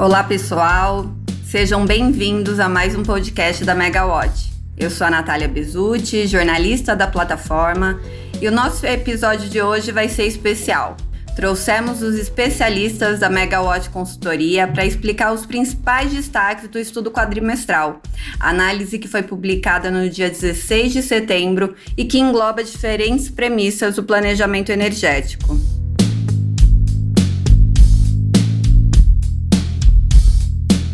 Olá, pessoal! Sejam bem-vindos a mais um podcast da Megawatt. Eu sou a Natália Bezutti, jornalista da plataforma, e o nosso episódio de hoje vai ser especial. Trouxemos os especialistas da Megawatt Consultoria para explicar os principais destaques do estudo quadrimestral, análise que foi publicada no dia 16 de setembro e que engloba diferentes premissas do planejamento energético.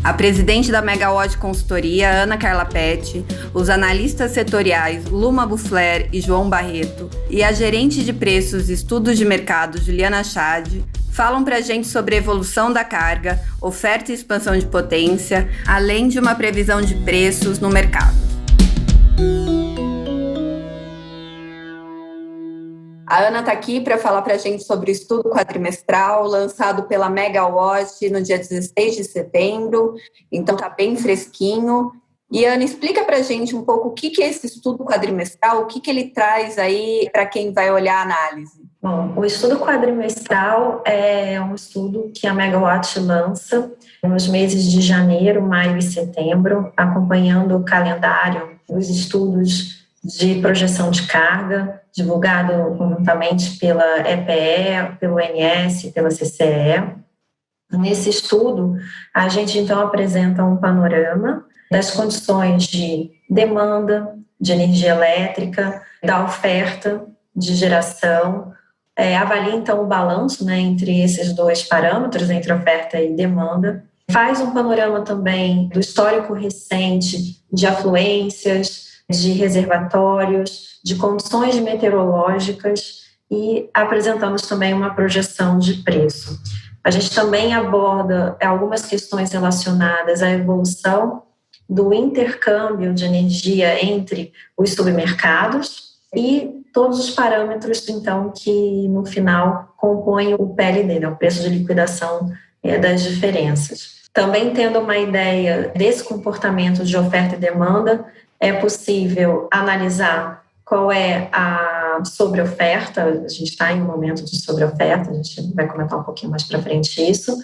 A presidente da Megawatt Consultoria, Ana Carla Petti, os analistas setoriais Luma Buffler e João Barreto e a gerente de preços e estudos de mercado, Juliana Chad, falam para a gente sobre a evolução da carga, oferta e expansão de potência, além de uma previsão de preços no mercado. A Ana está aqui para falar para a gente sobre o estudo quadrimestral lançado pela Megawatt no dia 16 de setembro, então está bem fresquinho. E Ana, explica para a gente um pouco o que é esse estudo quadrimestral, o que ele traz aí para quem vai olhar a análise. Bom, o estudo quadrimestral é um estudo que a Megawatt lança nos meses de janeiro, maio e setembro, acompanhando o calendário, os estudos de projeção de carga, divulgado conjuntamente pela EPE, pelo ONS e pela CCE. Nesse estudo, a gente então apresenta um panorama das condições de demanda de energia elétrica, da oferta de geração, avalia então o balanço, entre esses dois parâmetros, entre oferta e demanda, faz um panorama também do histórico recente de afluências, de reservatórios, de condições meteorológicas e apresentamos também uma projeção de preço. A gente também aborda algumas questões relacionadas à evolução do intercâmbio de energia entre os submercados e todos os parâmetros, então, que no final compõem o PLD, o preço de liquidação das diferenças. Também tendo uma ideia desse comportamento de oferta e demanda, é possível analisar qual é a sobreoferta, a gente está em um momento de sobreoferta, a gente vai comentar um pouquinho mais para frente isso,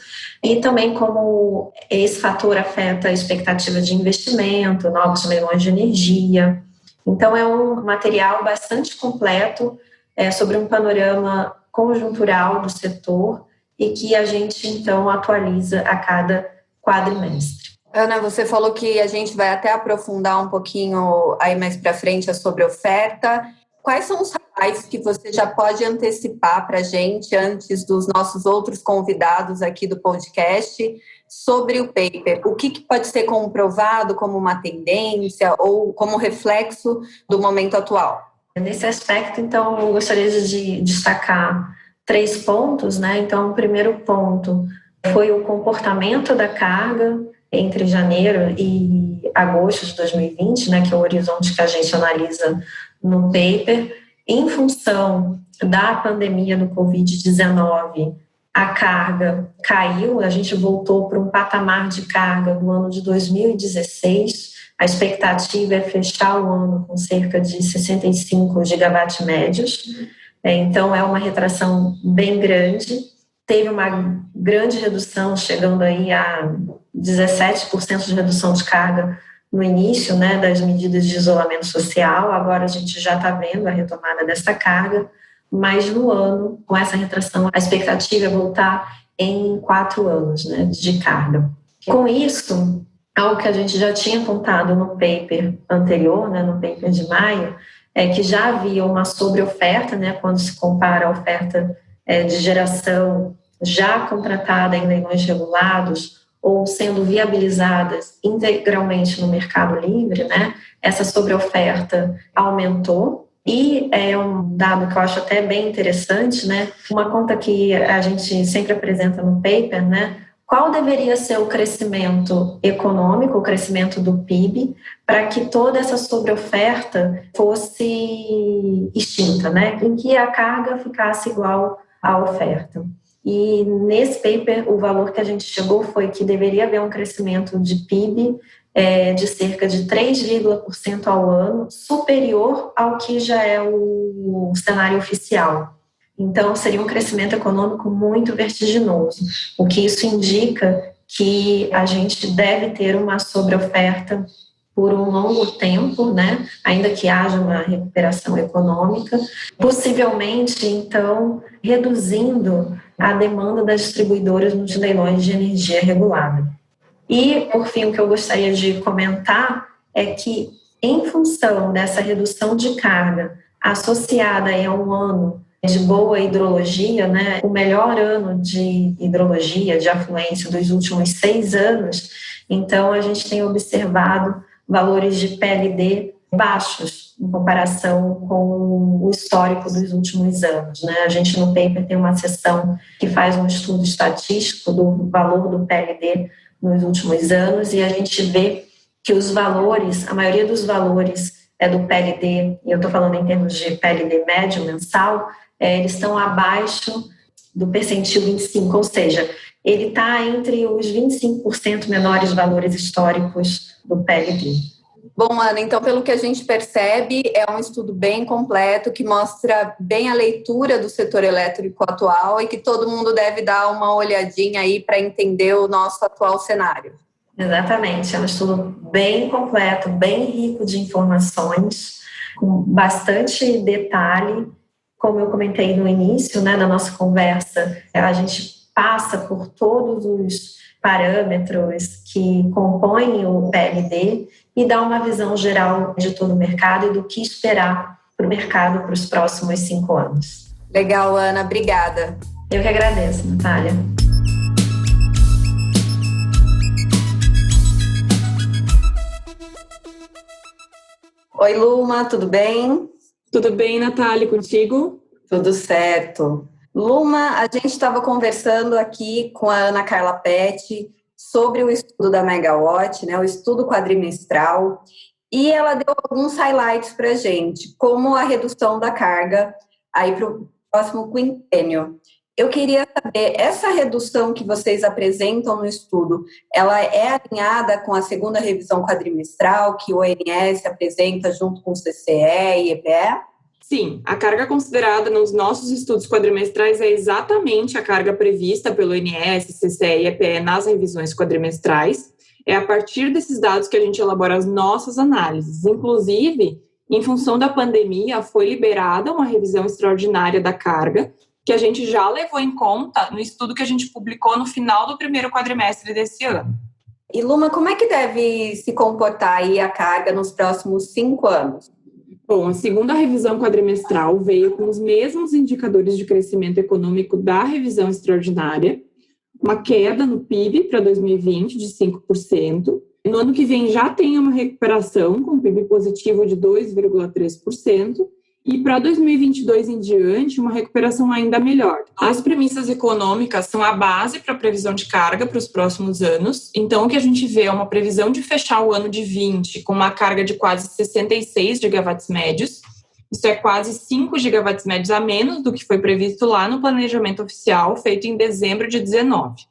e também como esse fator afeta a expectativa de investimento, novos leilões de energia. Então é um material bastante completo sobre um panorama conjuntural do setor e que a gente então atualiza a cada quadrimestre. Ana, você falou que a gente vai até aprofundar um pouquinho aí mais para frente sobre oferta. Quais são os highlights que você já pode antecipar para a gente antes dos nossos outros convidados aqui do podcast sobre o paper? O que pode ser comprovado como uma tendência ou como reflexo do momento atual? Nesse aspecto, então, eu gostaria de destacar 3 pontos, Então, o primeiro ponto foi o comportamento da carga entre janeiro e agosto de 2020, que é o horizonte que a gente analisa no paper. Em função da pandemia do Covid-19, a carga caiu, a gente voltou para um patamar de carga do ano de 2016. A expectativa é fechar o ano com cerca de 65 gigawatt médios. Então, é uma retração bem grande. Teve uma grande redução, chegando aí a 17% de redução de carga no início das medidas de isolamento social. Agora a gente já está vendo a retomada dessa carga, mas no ano, com essa retração, a expectativa é voltar em 4 anos de carga. Com isso, algo que a gente já tinha apontado no paper anterior, no paper de maio, é que já havia uma sobreoferta, quando se compara a oferta de geração já contratada em leilões regulados ou sendo viabilizadas integralmente no mercado livre, essa sobreoferta aumentou. E é um dado que eu acho até bem interessante, uma conta que a gente sempre apresenta no paper, qual deveria ser o crescimento econômico, o crescimento do PIB, para que toda essa sobreoferta fosse extinta, em que a carga ficasse igual à oferta. E nesse paper, o valor que a gente chegou foi que deveria haver um crescimento de PIB de cerca de 3% ao ano, superior ao que já é o cenário oficial. Então, seria um crescimento econômico muito vertiginoso. O que isso indica que a gente deve ter uma sobreoferta por um longo tempo, né? Ainda que haja uma recuperação econômica, possivelmente, então, reduzindo a demanda das distribuidoras nos leilões de energia regulada. E, por fim, o que eu gostaria de comentar é que, em função dessa redução de carga associada a um ano de boa hidrologia, né, o melhor ano de hidrologia, de afluência dos últimos 6 anos, então a gente tem observado valores de PLD baixos em comparação com o histórico dos últimos anos, né? A gente no paper tem uma seção que faz um estudo estatístico do valor do PLD nos últimos anos e a gente vê que os valores, a maioria dos valores do PLD, e eu estou falando em termos de PLD médio mensal, eles estão abaixo do percentil 25, ou seja, ele está entre os 25% menores valores históricos do PLD. Bom, Ana, então, pelo que a gente percebe, é um estudo bem completo que mostra bem a leitura do setor elétrico atual e que todo mundo deve dar uma olhadinha aí para entender o nosso atual cenário. Exatamente, é um estudo bem completo, bem rico de informações, com bastante detalhe. Como eu comentei no início, né, da nossa conversa, a gente passa por todos os parâmetros que compõem o PLD e dá uma visão geral de todo o mercado e do que esperar para o mercado para os próximos 5 anos. Legal, Ana, obrigada. Eu que agradeço, Natália. Oi, Luma, tudo bem? Tudo bem, Natália, contigo? Tudo certo. Luma, a gente estava conversando aqui com a Ana Carla Petti sobre o estudo da Megawatt, né, o estudo quadrimestral, e ela deu alguns highlights para a gente, como a redução da carga aí para o próximo quinquênio. Eu queria saber, essa redução que vocês apresentam no estudo, ela é alinhada com a segunda revisão quadrimestral que o ONS apresenta junto com o CCE e EPE? Sim, a carga considerada nos nossos estudos quadrimestrais é exatamente a carga prevista pelo ONS, CCE e EPE nas revisões quadrimestrais. É a partir desses dados que a gente elabora as nossas análises. Inclusive, em função da pandemia, foi liberada uma revisão extraordinária da carga, que a gente já levou em conta no estudo que a gente publicou no final do primeiro quadrimestre desse ano. E, Luma, como é que deve se comportar aí a carga nos próximos 5 anos? Bom, a segunda revisão quadrimestral veio com os mesmos indicadores de crescimento econômico da revisão extraordinária, uma queda no PIB para 2020 de 5%. No ano que vem já tem uma recuperação com PIB positivo de 2,3%. E para 2022 em diante, uma recuperação ainda melhor. As premissas econômicas são a base para a previsão de carga para os próximos anos. Então, o que a gente vê é uma previsão de fechar o ano de 20 com uma carga de quase 66 gigawatts médios. Isso é quase 5 gigawatts médios a menos do que foi previsto lá no planejamento oficial, feito em dezembro de 19.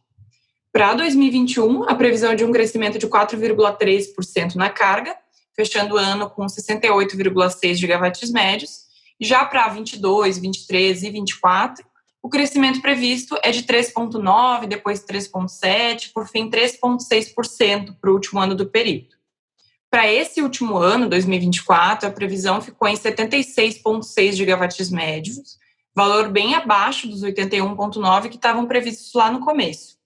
Para 2021, a previsão é de um crescimento de 4,3% na carga, fechando o ano com 68,6 gigawatts médios. Já para 22, 23 e 24, o crescimento previsto é de 3,9%, depois 3,7%, por fim 3,6% para o último ano do período. Para esse último ano, 2024, a previsão ficou em 76,6 gigawatts médios, valor bem abaixo dos 81,9 que estavam previstos lá no começo.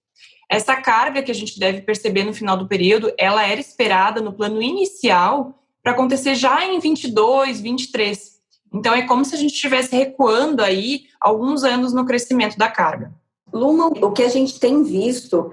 Essa carga que a gente deve perceber no final do período, ela era esperada no plano inicial para acontecer já em 22, 23. Então, é como se a gente estivesse recuando aí alguns anos no crescimento da carga. Luma, o que a gente tem visto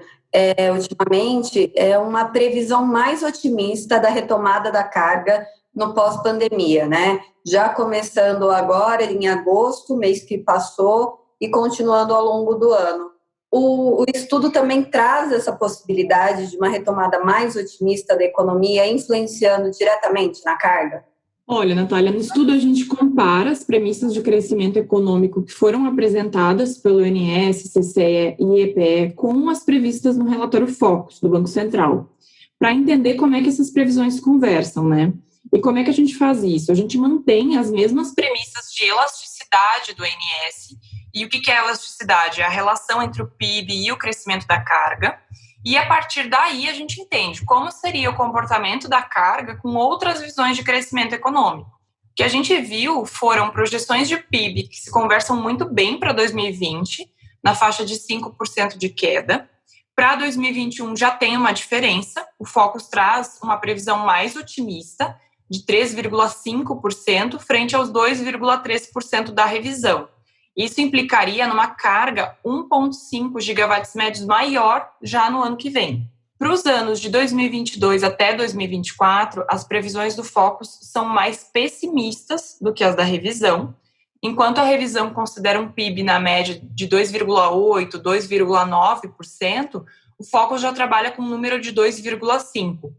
ultimamente é uma previsão mais otimista da retomada da carga no pós-pandemia, né? Já começando agora em agosto, mês que passou, e continuando ao longo do ano. O estudo também traz essa possibilidade de uma retomada mais otimista da economia, influenciando diretamente na carga? Olha, Natália, no estudo a gente compara as premissas de crescimento econômico que foram apresentadas pelo ONS, CCE e EPE com as previstas no relatório Focus do Banco Central, para entender como é que essas previsões conversam, né? E como é que a gente faz isso? A gente mantém as mesmas premissas de elasticidade do ONS. E o que é elasticidade? É a relação entre o PIB e o crescimento da carga. E a partir daí a gente entende como seria o comportamento da carga com outras visões de crescimento econômico. O que a gente viu foram projeções de PIB que se conversam muito bem para 2020, na faixa de 5% de queda. Para 2021 já tem uma diferença, o Focus traz uma previsão mais otimista, de 3,5% frente aos 2,3% da revisão. Isso implicaria numa carga 1,5 gigawatts médios maior já no ano que vem. Para os anos de 2022 até 2024, as previsões do Focus são mais pessimistas do que as da revisão, enquanto a revisão considera um PIB na média de 2,8%, 2,9%, o Focus já trabalha com um número de 2,5%,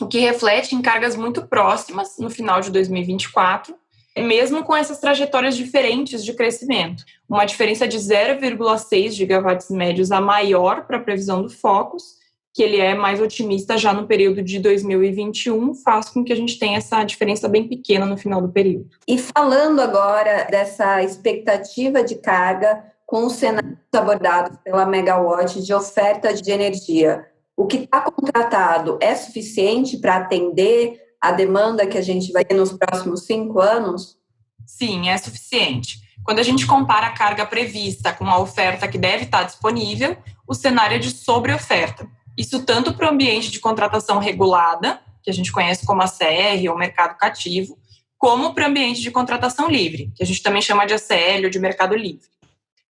o que reflete em cargas muito próximas no final de 2024, mesmo com essas trajetórias diferentes de crescimento. Uma diferença de 0,6 gigawatts médios a maior para a previsão do Focus, que ele é mais otimista já no período de 2021, faz com que a gente tenha essa diferença bem pequena no final do período. E falando agora dessa expectativa de carga com os cenários abordados pela Megawatt de oferta de energia, o que está contratado é suficiente para atender a demanda que a gente vai ter nos próximos 5 anos? Sim, é suficiente. Quando a gente compara a carga prevista com a oferta que deve estar disponível, o cenário é de sobreoferta. Isso tanto para o ambiente de contratação regulada, que a gente conhece como ACR ou mercado cativo, como para o ambiente de contratação livre, que a gente também chama de ACL ou de mercado livre.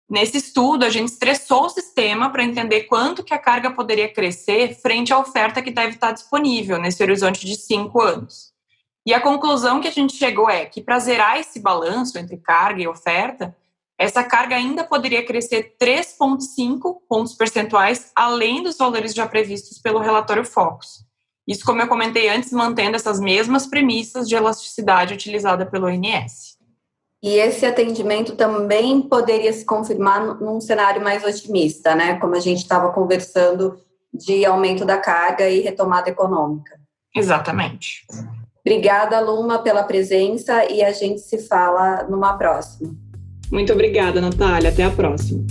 Nesse estudo, a gente estressou o sistema para entender quanto que a carga poderia crescer frente à oferta que deve estar disponível nesse horizonte de 5 anos. E a conclusão que a gente chegou é que para zerar esse balanço entre carga e oferta, essa carga ainda poderia crescer 3,5 pontos percentuais além dos valores já previstos pelo relatório Focus. Isso, como eu comentei antes, mantendo essas mesmas premissas de elasticidade utilizada pelo ONS. E esse atendimento também poderia se confirmar num cenário mais otimista, né? Como a gente estava conversando de aumento da carga e retomada econômica. Exatamente. Obrigada, Luma, pela presença e a gente se fala numa próxima. Muito obrigada, Natália. Até a próxima.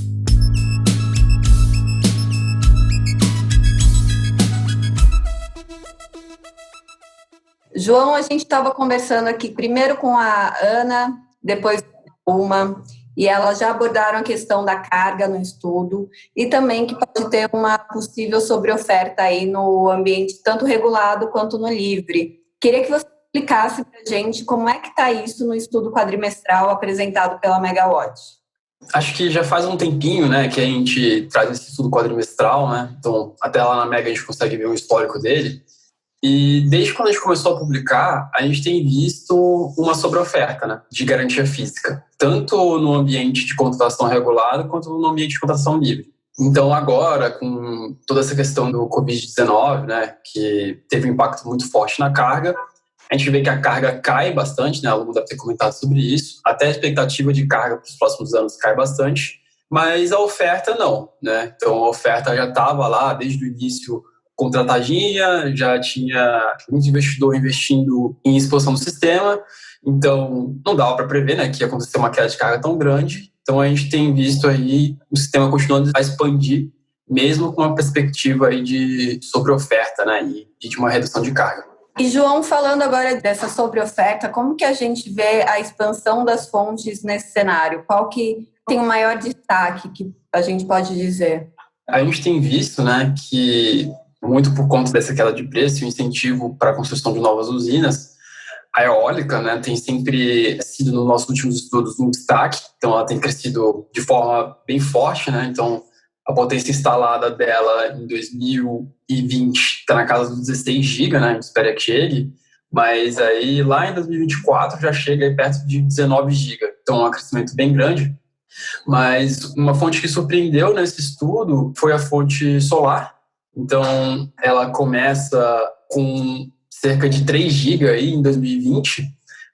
João, a gente estava conversando aqui primeiro com a Ana, depois com a Luma, e elas já abordaram a questão da carga no estudo e também que pode ter uma possível sobreoferta aí no ambiente tanto regulado quanto no livre. Queria que você explicasse para a gente como é que está isso no estudo quadrimestral apresentado pela Megawatt. Acho que já faz um tempinho, né, que a gente traz esse estudo quadrimestral, né? Então, até lá na Mega a gente consegue ver um histórico dele. E desde quando a gente começou a publicar, a gente tem visto uma sobreoferta, né, de garantia física, tanto no ambiente de contratação regulada quanto no ambiente de contratação livre. Então, agora, com toda essa questão do Covid-19, né, que teve um impacto muito forte na carga, a gente vê que a carga cai bastante, né, a Lu deve ter comentado sobre isso, até a expectativa de carga para os próximos anos cai bastante, mas a oferta não, né? Então, a oferta já estava lá desde o início contratadinha, já tinha muito investidor investindo em expansão do sistema, então não dava para prever, né, que ia acontecer uma queda de carga tão grande. Então a gente tem visto aí o sistema continuando a expandir, mesmo com uma perspectiva aí de sobreoferta, né, e de uma redução de carga. E João, falando agora dessa sobreoferta, como que a gente vê a expansão das fontes nesse cenário? Qual que tem o maior destaque que a gente pode dizer? A gente tem visto, né, que muito por conta dessa queda de preço e o incentivo para a construção de novas usinas, a eólica, né, tem sempre sido, nos nossos últimos estudos, um destaque. Então, ela tem crescido de forma bem forte, né? Então, a potência instalada dela em 2020 está na casa dos 16 GB, né? A gente espera que chegue. Mas aí, lá em 2024, já chega aí perto de 19 GB. Então, é um crescimento bem grande. Mas uma fonte que surpreendeu nesse estudo foi a fonte solar. Então, ela começa com cerca de 3 GB aí em 2020,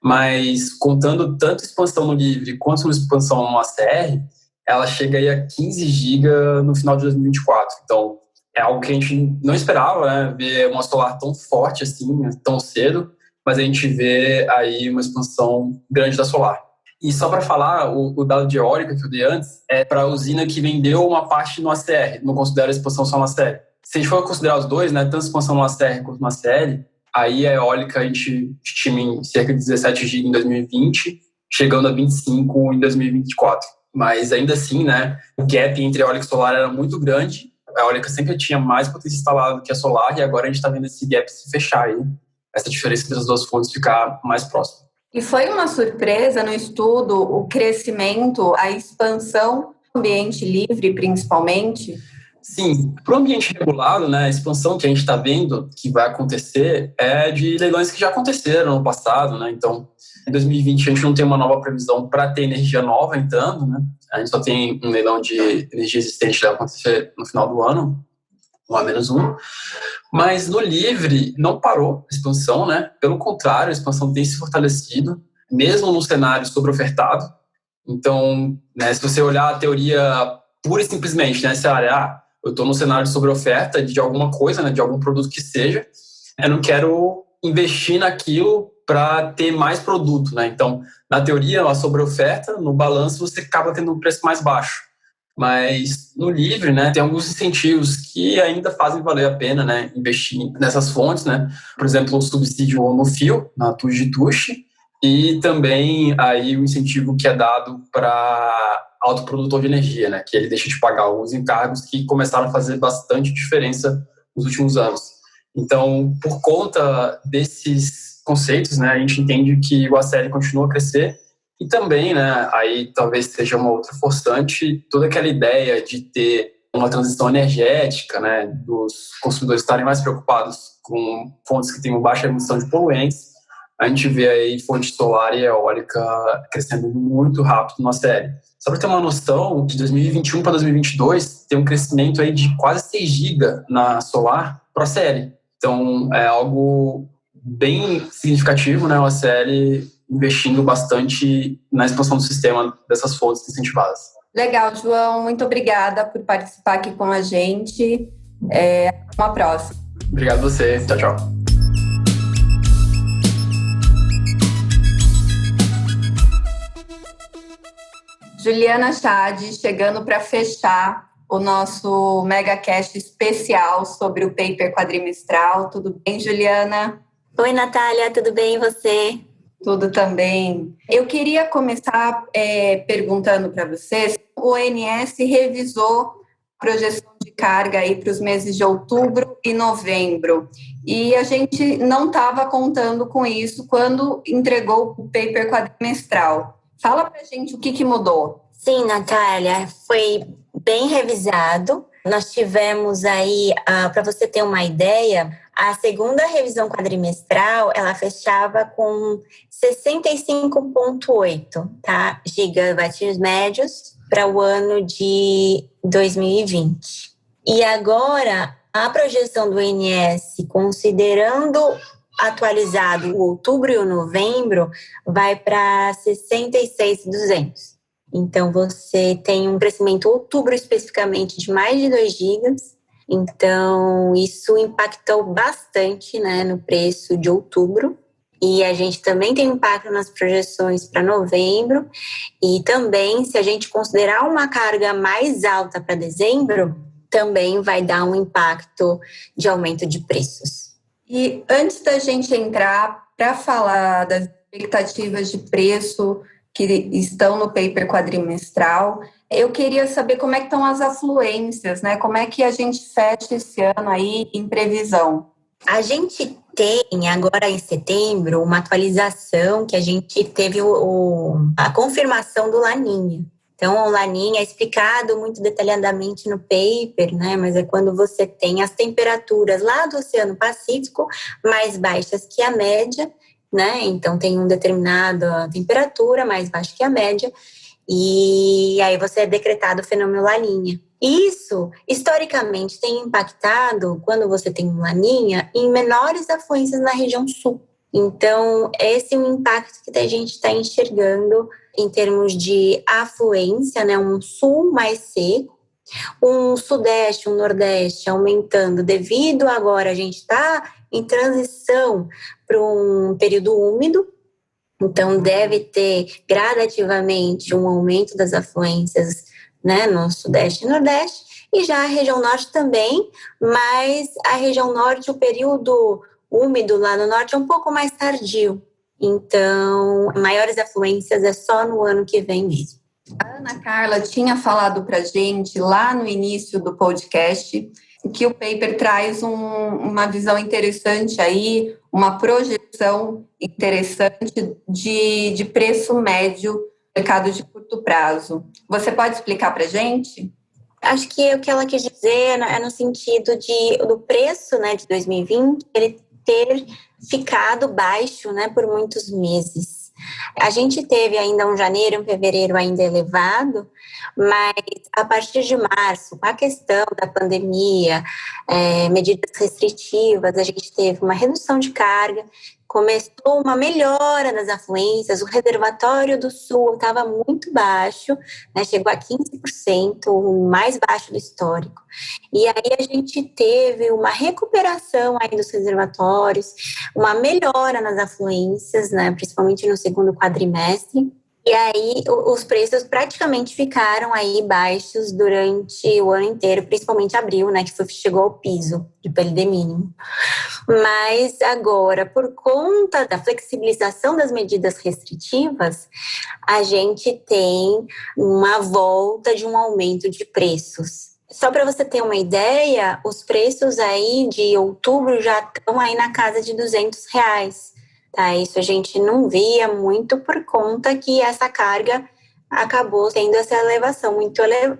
mas contando tanto expansão no livre quanto uma expansão no ACR, ela chega aí a 15 GB no final de 2024. Então, é algo que a gente não esperava, né, ver uma solar tão forte assim, tão cedo, mas a gente vê aí uma expansão grande da solar. E só para falar, o dado de eólica que eu dei antes é para a usina que vendeu uma parte no ACR, não considera a expansão só no ACR. Se a gente for considerar os dois, né, tanto a expansão no ACR quanto no ACL, aí a eólica a gente estima em cerca de 17 GB em 2020, chegando a 25 em 2024. Mas ainda assim, né, o gap entre eólica e solar era muito grande. A eólica sempre tinha mais potência instalada do que a solar, e agora a gente está vendo esse gap se fechar aí, essa diferença entre as duas fontes ficar mais próxima. E foi uma surpresa no estudo o crescimento, a expansão do ambiente livre, principalmente? Sim, para o ambiente regulado, né, a expansão que a gente está vendo que vai acontecer é de leilões que já aconteceram no passado, né? Então, em 2020 a gente não tem uma nova previsão para ter energia nova entrando, né? A gente só tem um leilão de energia existente que vai acontecer no final do ano, um a menos um. Mas no livre não parou a expansão, né? Pelo contrário, a expansão tem se fortalecido, mesmo no cenário sobreofertado. Então, né, se você olhar a teoria pura e simplesmente nessa área, eu estou no cenário de sobreoferta de alguma coisa, né, de algum produto que seja, eu não quero investir naquilo para ter mais produto, né? Então, na teoria, a sobreoferta, no balanço, você acaba tendo um preço mais baixo. Mas no livre, né, tem alguns incentivos que ainda fazem valer a pena, né, investir nessas fontes, né? Por exemplo, o subsídio no fio, na Tuji, e também aí o incentivo que é dado para autoprodutor de energia, né, que ele deixa de pagar alguns encargos que começaram a fazer bastante diferença nos últimos anos. Então, por conta desses conceitos, né, a gente entende que o ACL continua a crescer e também, né, aí talvez seja uma outra forçante, toda aquela ideia de ter uma transição energética, né, dos consumidores estarem mais preocupados com fontes que tenham baixa emissão de poluentes. A gente vê aí fonte solar e eólica crescendo muito rápido no ACL. Só para ter uma noção, de 2021 para 2022, tem um crescimento aí de quase 6 GB na solar para o ACL. Então, é algo bem significativo, né? O ACL investindo bastante na expansão do sistema dessas fontes incentivadas. Legal, João. Muito obrigada por participar aqui com a gente. Até uma próxima. Obrigado a você. Tchau, tchau. Juliana Chad, chegando para fechar o nosso MegaCast especial sobre o paper quadrimestral. Tudo bem, Juliana? Oi, Natália, tudo bem e você? Tudo também. Eu queria começar perguntando para vocês, o ONS revisou a projeção de carga aí para os meses de outubro e novembro, e a gente não estava contando com isso quando entregou o paper quadrimestral. Fala pra gente o que mudou. Sim, Natália, foi bem revisado. Nós tivemos aí, para você ter uma ideia, a segunda revisão quadrimestral, ela fechava com 65,8 gigawatts médios para o ano de 2020. E agora, a projeção do ONS, considerando atualizado o outubro e o novembro, vai para 66,200. Então, você tem um crescimento outubro especificamente de mais de 2 gigas. Então, isso impactou bastante, né, no preço de outubro. E a gente também tem impacto nas projeções para novembro. E também, se a gente considerar uma carga mais alta para dezembro, também vai dar um impacto de aumento de preços. E antes da gente entrar para falar das expectativas de preço que estão no paper quadrimestral, eu queria saber como é que estão as afluências, né? Como é que a gente fecha esse ano aí em previsão? A gente tem agora em setembro uma atualização que a gente teve a confirmação do Laninha. Então, o Laninha é explicado muito detalhadamente no paper, né? Mas é quando você tem as temperaturas lá do Oceano Pacífico mais baixas que a média, né? Então, tem uma determinada temperatura mais baixa que a média, e aí você é decretado o fenômeno Laninha. Isso, historicamente, tem impactado, quando você tem um Laninha, em menores afluências na região sul. Então, esse é um impacto que a gente está enxergando em termos de afluência, né? Um sul mais seco, um sudeste, um nordeste aumentando devido agora a gente está em transição para um período úmido, então deve ter gradativamente um aumento das afluências, né, no sudeste e nordeste, e já a região norte também, mas a região norte, o período úmido lá no norte é um pouco mais tardio. Então, maiores afluências é só no ano que vem mesmo. A Ana Carla tinha falado para a gente lá no início do podcast que o paper traz uma visão interessante aí, uma projeção interessante de preço médio no mercado de curto prazo. Você pode explicar para a gente? Acho que o que ela quis dizer é no sentido do preço, né, de 2020, ele ter ficado baixo, né, por muitos meses. A gente teve ainda um janeiro e um fevereiro ainda elevado, mas a partir de março, com a questão da pandemia, medidas restritivas, a gente teve uma redução de carga, começou uma melhora das afluências, o reservatório do Sul estava muito baixo, né, chegou a 15%, o mais baixo do histórico. E aí a gente teve uma recuperação aí dos reservatórios, uma melhora nas afluências, né, principalmente no segundo quadrimestre. E aí os preços praticamente ficaram aí baixos durante o ano inteiro, principalmente abril, né, que chegou ao piso de PLD mínimo. Mas agora, por conta da flexibilização das medidas restritivas, a gente tem uma volta de um aumento de preços. Só para você ter uma ideia, os preços aí de outubro já estão aí na casa de R$200. Tá, isso a gente não via muito por conta que essa carga acabou tendo essa elevação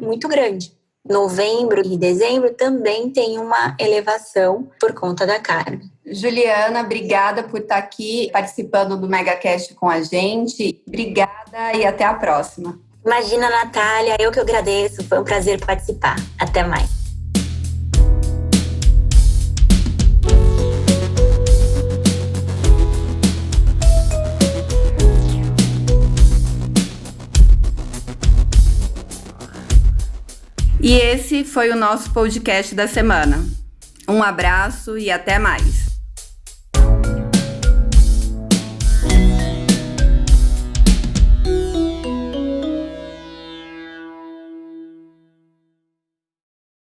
muito grande. Novembro e dezembro também tem uma elevação por conta da carga. Juliana, obrigada por estar aqui participando do MegaCast com a gente. Obrigada e até a próxima. Imagina, Natália, eu que agradeço. Foi um prazer participar. Até mais. E esse foi o nosso podcast da semana. Um abraço e até mais.